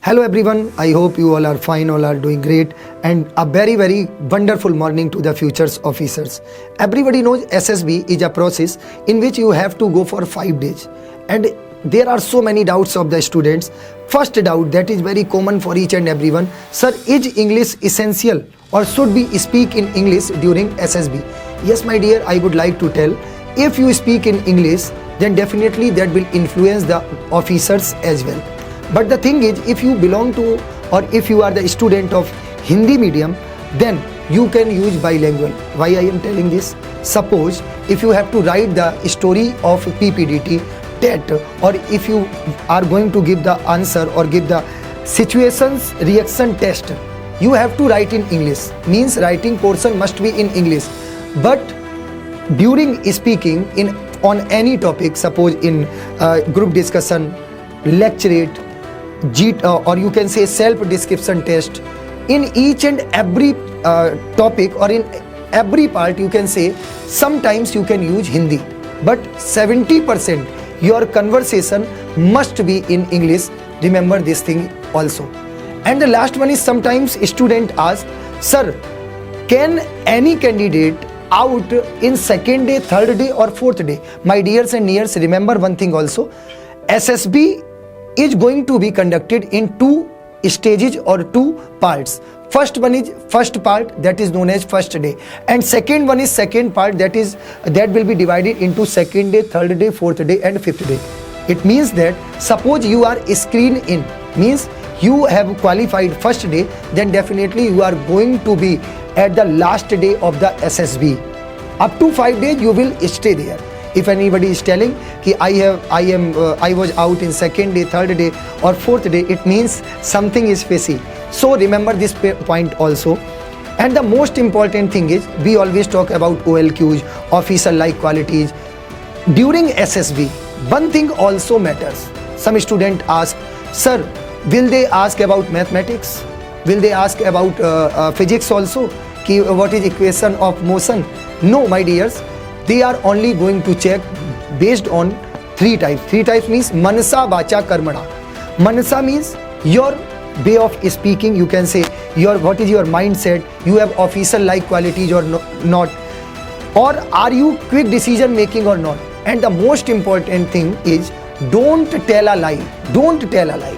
Hello everyone, I hope you all are fine, all are doing great, and a very wonderful morning to the futures officers. Everybody knows SSB is a process in which you have to go for 5 days, and there are so many doubts of the students. First doubt that is very common for each and everyone: sir, is English essential or should we speak in English during SSB? Yes my dear, I would like to tell, if you speak in English, then definitely that will influence the officers as well. But the thing is, if you belong to or if you are the student of Hindi medium, then you can use bilingual. Why I am telling this? Suppose if you have to write the story of PPDT, TET, or if you are going to give the answer or give the situations reaction test, you have to write in English. Means writing portion must be in English. But during speaking on any topic, suppose in group discussion, lecturate, or you can say self description test, in each and every topic or in every part you can say sometimes you can use Hindi, but 70% your conversation must be in English. Remember this thing also. And the last one is, sometimes student ask, sir, can any candidate out in second day, third day or fourth day? My dears and nears, remember one thing also, SSB is going to be conducted in 2 stages or 2 parts. First one is first part, that is known as first day, and second one is second part, that will be divided into second day, third day, fourth day and fifth day. It means that suppose you are screened in, means you have qualified first day, then definitely you are going to be at the last day of the SSB. Up to 5 days you will stay there. If anybody is telling कि I was out in second day, third day or fourth day, it means something is fishy. So remember this point also. And the most important thing is, we always talk about OLQs, officer like qualities. During SSB, one thing also matters. Some student ask, sir, will they ask about mathematics? Will they ask about physics also? Ki what is equation of motion? No my dears, they are only going to check based on 3 types. 3 types means manasa, vacha, karmana. Manasa means your way of speaking, you can say what is your mindset, you have officer like qualities or not, or are you quick decision making or not. And the most important thing is, don't tell a lie. Don't tell a lie.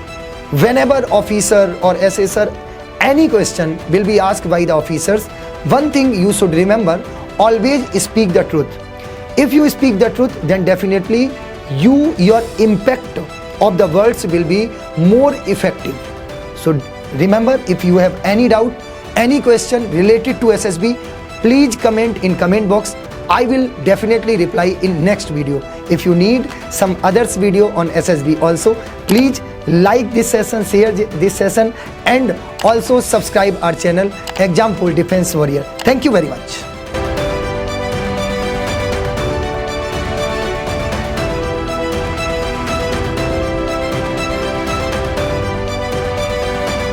Whenever officer or assessor, any question will be asked by the officers, one thing you should remember, always speak the truth. If you speak the truth, then definitely your impact of the words will be more effective. So remember, if you have any doubt, any question related to SSB, please comment in comment box. I will definitely reply in next video. If you need some others video on SSB also, please like this session, share this session, and also subscribe our channel Exam Full Defense Warrior. Thank you very much.